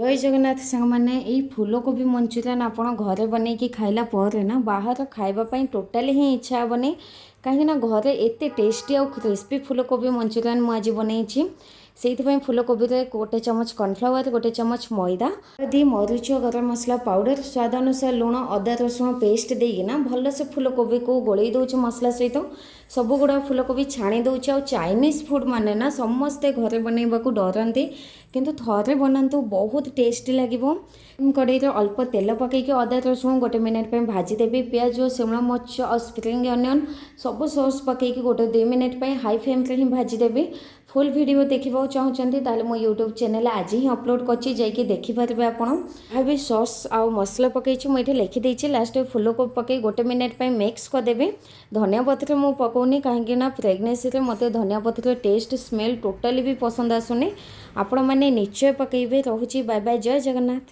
जय जगन्नाथ सांग मैंने यही फूलकोबी मंचूरियन आप घरे बनईकि खाइला पर ना बाहर खावाई टोटाली ही इच्छा हेनी कहीं घरे एत टेस्टी आउ क्रिस्पी फूलकोबी मंचूरियन मुझे बनई से फूलकोबी गोटे चमच कॉर्नफ्लावर गोटे चमच मैदा दी मरीच गरम मसला पाउडर स्वाद अनुसार लुण अदा रसुण पेस्ट देना भल से फूलकोबी को गोल दौर मसला सहित सब गुड़ा फूलकोबी छाणी दौर चाइनीज फूड माने ना समस्ते घरे बनवा डरती किंतु थरे बनातु बहुत टेस्टी लगे। कड़े अल्प तेल पकईकि अदा रसुण गोटे मिनिट भाजीदेवी पियाज शिमला मर्च और स्प्रिंग अनियन सब सॉस पकईकि गोटे 2 मिनिट हाई फ्लेम रे ही भाजीदेवी। फुल वीडियो देखा चाहते ताले मो यूट्यूब चैनल आज ही अपलोड करछि जाइए देखिपारे आपड़ भी सॉस आ मसला पकई मुझे लिखिदे लास्ट फूलकोबी पकई गोटे मिनिट मिक्स करदेवी। धनिया पत्र मु पकाउनी कहीं प्रेगनेंसी रे मते धनिया पत्र टेस्ट स्मेल टोटाली भी पसंद आसुनी। आपण मैंने निश्चय पकईबे। रोची बाय बाय जय जगन्नाथ।